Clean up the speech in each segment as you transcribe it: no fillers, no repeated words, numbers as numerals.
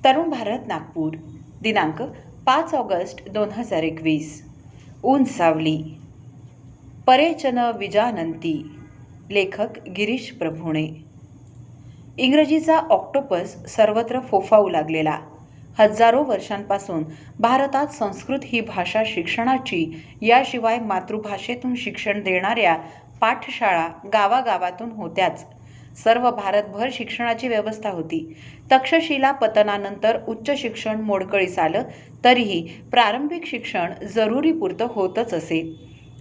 तरुण भारत नागपूर दिनांक 5 ऑगस्ट 2021. ऊन सावली परेचन विजानंती. लेखक गिरीश प्रभुणे. इंग्रजीचा ऑक्टोपस सर्वत्र फोफावू लागलेला. हजारो वर्षांपासून भारतात संस्कृत ही भाषा शिक्षणाची, याशिवाय मातृभाषेतून शिक्षण देणाऱ्या पाठशाळा गावागावातून होत्याच. सर्व भारतभर शिक्षणाची व्यवस्था होती. तक्षशिला पतनानंतर उच्च शिक्षण मोडकळीस आलं तरीही प्रारंभिक शिक्षण जरुरीपुरतं होतच असे.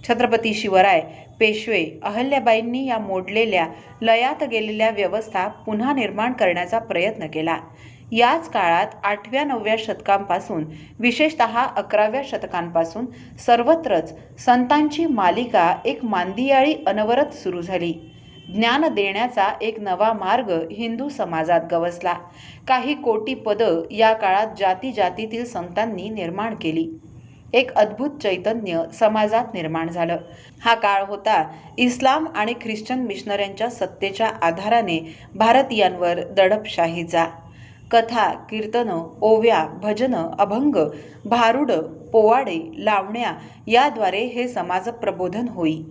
छत्रपती शिवराय, पेशवे, अहल्याबाईंनी या मोडलेल्या, लयात गेलेल्या व्यवस्था पुन्हा निर्माण करण्याचा प्रयत्न केला. याच काळात 8व्या-9व्या शतकांपासून, विशेषतः 11व्या शतकांपासून सर्वत्रच संतांची मालिका एक मांदियाळी अनवरत सुरू झाली. ज्ञान देण्याचा एक नवा मार्ग हिंदू समाजात गवसला. काही कोटी पदं या काळात जाती-जातीतील संतांनी निर्माण केली. एक अद्भुत चैतन्य समाजात निर्माण झालं. हा काळ होता इस्लाम आणि ख्रिश्चन मिशनऱ्यांच्या सत्तेच्या आधाराने भारतीयांवर दडपशाहीचा. कथा, कीर्तनं, ओव्या, भजनं, अभंग, भारुड, पोवाडे, लावण्या याद्वारे हे समाज प्रबोधन होई.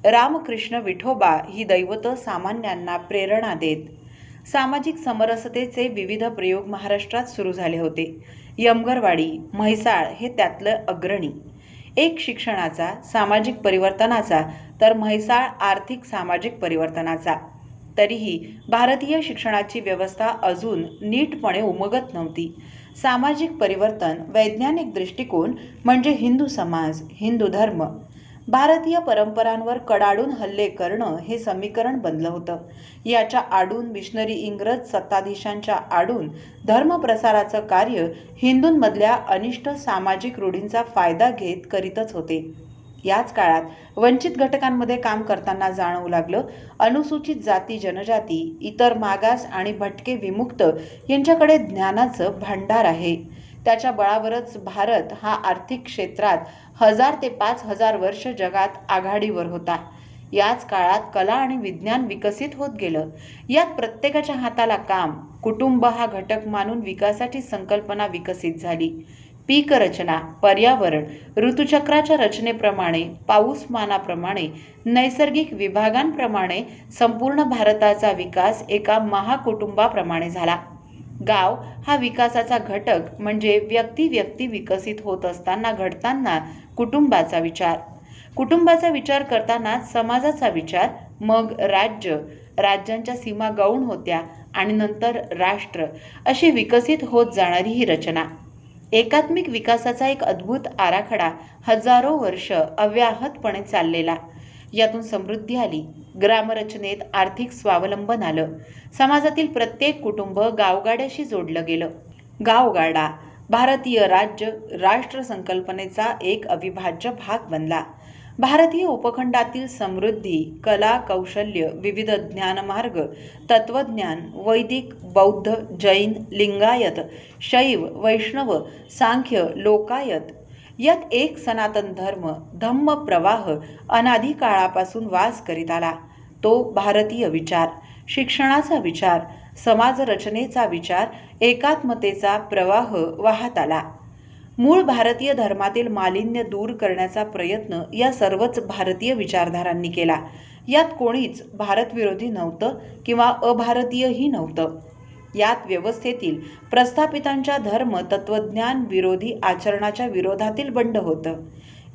रामकृष्ण विठोबा ही दैवतं सामान्यांना प्रेरणा देत. सामाजिक समरसतेचे विविध प्रयोग महाराष्ट्रात सुरू झाले होते. यमगरवाडी, म्हैसाळ हे त्यातलं अग्रणी. एक शिक्षणाचा, सामाजिक परिवर्तनाचा, तर म्हैसाळ आर्थिक सामाजिक परिवर्तनाचा. तरीही भारतीय शिक्षणाची व्यवस्था अजून नीटपणे उमगत नव्हती. सामाजिक परिवर्तन, वैज्ञानिक दृष्टिकोन म्हणजे हिंदू समाज, हिंदू धर्म. भारतीय परंपरांवर कडाडून हल्ले करणं हे समीकरण बनलं होतं. याच्या आडून मिशनरी इंग्रज सत्ताधीशांच्या आडून धर्मप्रसाराचं कार्य हिंदूंमधल्या अनिष्ट सामाजिक रूढींचा फायदा घेत करीतच होते. याच काळात वंचित घटकांमध्ये काम करताना जाणवू लागलं, अनुसूचित जाती जनजाती, इतर मागास आणि भटके विमुक्त यांच्याकडे ज्ञानाचं भांडार आहे. त्याच्या बळावरच भारत हा आर्थिक क्षेत्रात 1000 ते 5000 वर्ष जगात आघाडीवर होता. याच काळात कला आणि विज्ञान विकसित होत गेलं. यात प्रत्येकाच्या हाताला काम, कुटुंब हा घटक मानून विकासाची संकल्पना विकसित झाली. पीक रचना, पर्यावरण, ऋतुचक्राच्या रचनेप्रमाणे, पाऊसमानाप्रमाणे, नैसर्गिक विभागांप्रमाणे संपूर्ण भारताचा विकास एका महाकुटुंबाप्रमाणे झाला. गाव हा विकासाचा घटक म्हणजे व्यक्ती विकसित होत असताना घडताना कुटुंबाचा विचार, कुटुंबाचा विचार करताना समाजाचा विचार, मग राज्य, राज्यांच्या सीमा गौण होत्या आणि नंतर राष्ट्र, अशी विकसित होत जाणारी ही रचना. एकात्मिक विकासाचा एक अद्भुत आराखडा हजारो वर्ष अव्याहतपणे चाललेला. यातून समृद्धी आली. ग्रामरचनेत आर्थिक स्वावलंबन आलं. समाजातील प्रत्येक कुटुंब गावगाड्याशी जोडलं गेलं. गावगाडा भारतीय राज्य राष्ट्र संकल्पनेचा एक अविभाज्य भाग बनला. भारतीय उपखंडातील समृद्धी, कला, कौशल्य, विविध ज्ञानमार्ग, तत्वज्ञान, वैदिक, बौद्ध, जैन, लिंगायत, शैव, वैष्णव, सांख्य, लोकायत यात एक सनातन धर्म, धम्म प्रवाह अनादी काळापासून वास करीत आला. तो भारतीय विचार, शिक्षणाचा विचार, समाजरचनेचा विचार, एकात्मतेचा प्रवाह वाहत आला. मूळ भारतीय धर्मातील मालिन्य दूर करण्याचा प्रयत्न या सर्वच भारतीय विचारधारांनी केला. यात कोणीच भारतविरोधी नव्हतं किंवा अभारतीयही नव्हतं. यात व्यवस्थेतील प्रस्थापितांच्या धर्म तत्वज्ञान विरोधी आचरणाच्या विरोधातील बंड होतं.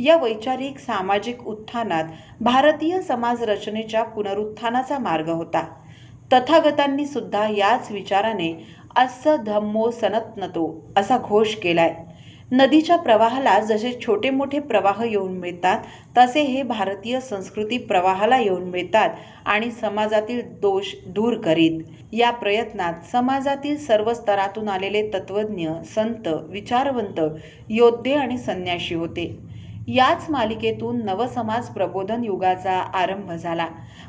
या वैचारिक सामाजिक उत्थानात भारतीय समाज रचनेच्या पुनरुत्थानाचा मार्ग होता. तथागतांनी सुद्धा याच विचाराने अस्य धम्मो सनातनो असा घोष केलाय. नदीच्या प्रवाहाला जसे छोटे मोठे प्रवाह येऊन मिळतात, तसे हे भारतीय संस्कृती प्रवाहाला येऊन मिळतात आणि समाजातील दोष दूर करीत. या प्रयत्नात समाजातील सर्व स्तरातून आलेले तत्वज्ञ, संत, विचारवंत, योद्धे आणि संन्याशी होते. याच मालिकेतून नवसमाज प्रबोधन युगाचा आरंभ झाला.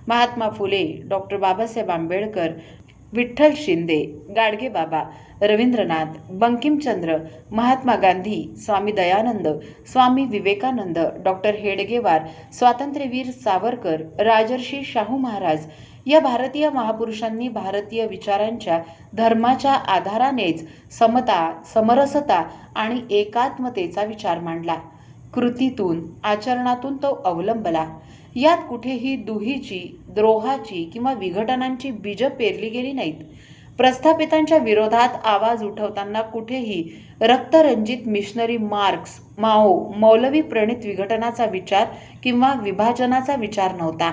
महात्मा फुले, डॉक्टर बाबासाहेब आंबेडकर, विठ्ठल शिंदे, गाडगेबाबा, रवींद्रनाथ, बंकिमचंद्र, महात्मा गांधी, स्वामी दयानंद, स्वामी विवेकानंद, डॉक्टर हेडगेवार, स्वातंत्र्यवीर सावरकर, राजर्षी शाहू महाराज या भारतीय महापुरुषांनी भारतीय विचारांच्या धर्माच्या आधारानेच समता, समरसता आणि एकात्मतेचा विचार मांडला. कृतीतून, आचरणातून तो अवलंबला. यात कुठेही दुहीची, द्रोहाची किंवा विघटनांची बीजं पेरली गेली नाहीत. प्रस्थापितांच्या विरोधात आवाज उठवताना कुठेही रक्तरंजित मिशनरी मार्क्स, माओ, मौलवी प्रणित विघटनाचा विचार किंवा विभाजनाचा विचार नव्हता.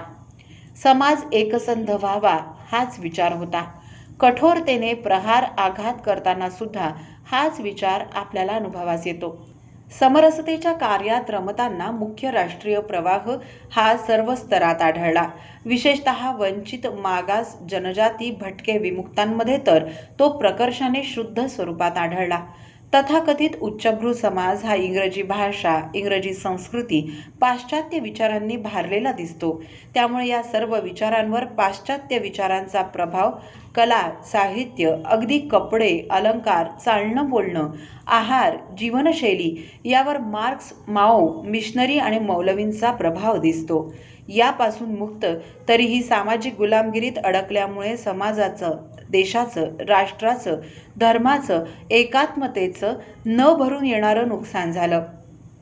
समाज एकसंध व्हावा हाच विचार होता. कठोरतेने प्रहार आघात करताना सुद्धा हाच विचार आपल्याला अनुभवास येतो. समरसतेच्या कार्यात रमताना मुख्य राष्ट्रीय प्रवाह हा सर्व स्तरात आढळला. विशेषतः वंचित, मागास, जनजाती, भटके, विमुक्तांमध्ये तर तो प्रकर्षाने शुद्ध स्वरूपात आढळला. तथाकथित उच्चभ्रू समाज हा इंग्रजी भाषा, इंग्रजी संस्कृती, पाश्चात्य विचारांनी भारलेला दिसतो. त्यामुळे या सर्व विचारांवर पाश्चात्य विचारांचा प्रभाव, कला, साहित्य, अगदी कपडे, अलंकार, चालणं बोलणं, आहार, जीवनशैली यावर मार्क्स, माओ, मिशनरी आणि मौलवींचा प्रभाव दिसतो. यापासून मुक्त तरीही सामाजिक गुलामगिरीत अडकल्यामुळे समाजाचं, देशाचं, राष्ट्राचं, धर्माचं, एकात्मतेचं न भरून येणारं नुकसान झालं.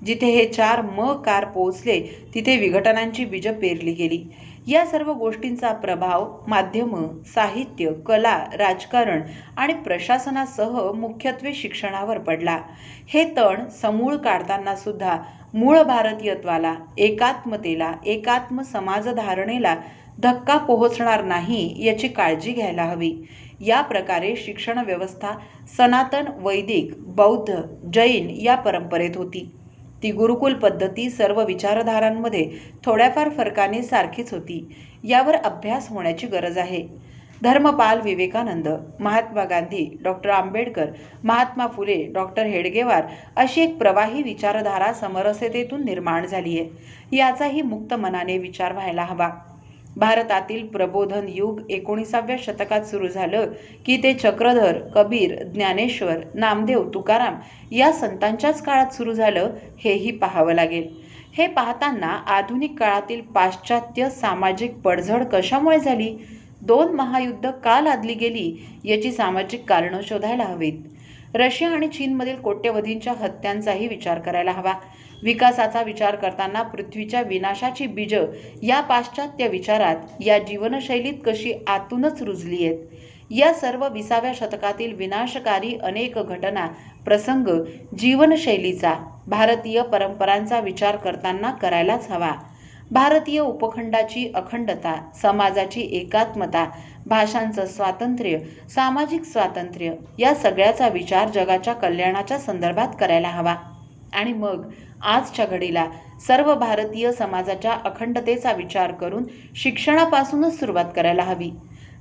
जिथे हे 4 कार पोचले तिथे विघटनांची बीजं पेरली गेली. या सर्व गोष्टींचा प्रभाव माध्यमं, साहित्य, कला, राजकारण आणि प्रशासनासह मुख्यत्वे शिक्षणावर पडला. हे तण समूळ काढताना सुद्धा मूळ भारतीयत्वाला, एकात्मतेला, एकात्म समाजधारणेला धक्का पोहोचणार नाही याची काळजी घ्यायला हवी. या प्रकारे शिक्षण व्यवस्था सनातन, वैदिक, बौद्ध, जैन या परंपरेत होती. ती गुरुकुल पद्धती सर्व विचारधारांमध्ये थोड्याफार फरकाने सारखीच होती. यावर अभ्यास होण्याची गरज आहे. धर्मपाल विवेकानंद, महात्मा गांधी, डॉक्टर आंबेडकर, महात्मा फुले, डॉक्टर हेडगेवार अशी एक प्रवाही विचारधारा समरसतेतून निर्माण झाली आहे. याचाही मुक्त मनाने विचार व्हायला हवा. भारतातील प्रबोधन युग 19व्या शतकात सुरू झालं की ते चक्रधर, कबीर, ज्ञानेश्वर, नामदेव, तुकाराम या संतांच्याच काळात सुरू झालं हेही पाहावं लागेल. हे पाहताना आधुनिक काळातील पाश्चात्य सामाजिक पडझड कशामुळे झाली, 2 महायुद्ध का लादली गेली याची सामाजिक कारणं शोधायला हवीत. रशिया आणि चीनमधील कोट्यवधींच्या हत्यांचाही विचार करायला हवा. विकासाचा विचार करताना पृथ्वीच्या विनाशाची बीजं या पाश्चात्य विचारात, या जीवनशैलीत कशी आतूनच रुजली आहेत. या सर्व 20व्या शतकातील विनाशकारी अनेक घटना, प्रसंग जीवनशैलीचा, भारतीय परंपरांचा विचार करताना करायलाच हवा. भारतीय उपखंडाची अखंडता, समाजाची एकात्मता, भाषांचं स्वातंत्र्य, सामाजिक स्वातंत्र्य या सगळ्याचा विचार जगाच्या कल्याणाच्या संदर्भात करायला हवा. आणि मग आजच्या घडीला सर्व भारतीय समाजाच्या अखंडतेचा विचार करून शिक्षणापासूनच सुरुवात करायला हवी.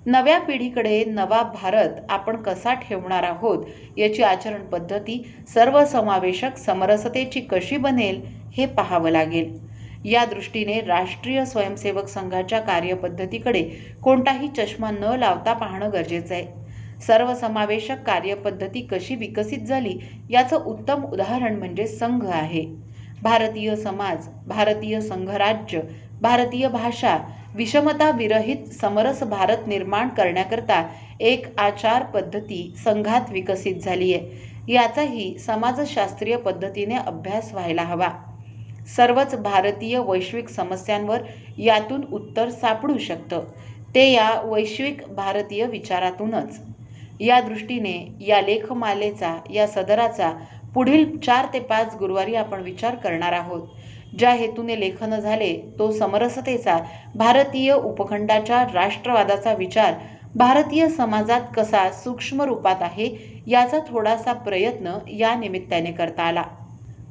नव्या पिढीकडे नवा भारत आपण कसा ठेवणार आहोत याची आचरण पद्धती सर्वसमावेशक समरसतेची कशी बनेल हे पाहावं लागेल. या दृष्टीने राष्ट्रीय स्वयंसेवक संघाच्या कार्यपद्धतीकडे कोणताही चष्मा न लावता पाहणं गरजेचं आहे. सर्वसमावेशक कार्यपद्धती कशी विकसित झाली याचं उत्तम उदाहरण म्हणजे संघ आहे. भारतीय समाज, भारतीय संघराज्य, भारतीय भाषा, विषमता विरहित समरस भारत निर्माण करण्याकरता एक आचार पद्धती संघात विकसित झाली आहे. याचाही समाजशास्त्रीय पद्धतीने अभ्यास व्हायला हवा. सर्वच भारतीय वैश्विक समस्यांवर यातून उत्तर सापडू शकतं, ते या वैश्विक भारतीय विचारातूनच. या दृष्टीने या लेखमालेचा, या सदराचा पुढील 4 ते 5 गुरुवारी आपण विचार करणार आहोत. ज्या हेतूने लेखन झाले तो समरसतेचा, भारतीय उपखंडाच्या राष्ट्रवादाचा विचार भारतीय समाजात कसा सूक्ष्म रूपात आहे याचा थोडासा प्रयत्न या निमित्ताने करता आला.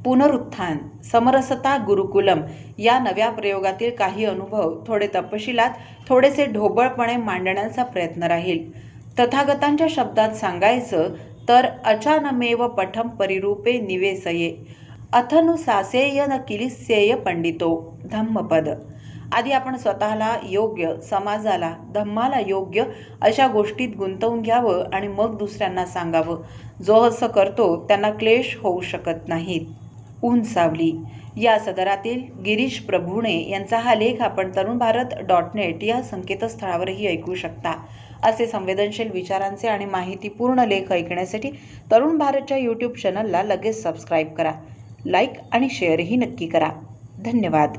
पुनरुत्थान, समरसता, गुरुकुलम या नव्या प्रयोगातील काही अनुभव थोडे तपशिलात, थोडेसे ढोबळपणे मांडण्याचा प्रयत्न राहील. तथागतांच्या शब्दात सांगायचं तर अचानमेव पठम परिरूपे निवेसये अथनुसासेय न किलिस्येय पंडितो धम्मपद. आधी आपण स्वतःला योग्य, समाजाला, धम्माला योग्य अशा गोष्टीत गुंतवून घ्यावं आणि मग दुसऱ्यांना सांगावं. जो असं करतो त्यांना क्लेश होऊ शकत नाहीत. ऊन सावली या सदरातील गिरीश प्रभुणे यांचा हा लेख आपण तरुणभारत.net या संकेतस्थळावरही ऐकू शकता. असे संवेदनशील विचारांचे आणि माहितीपूर्ण लेख ऐकण्यासाठी तरुण भारतच्या यूट्यूब चॅनलला लगेच सबस्क्राईब करा. लाईक आणि शेअरही नक्की करा. धन्यवाद.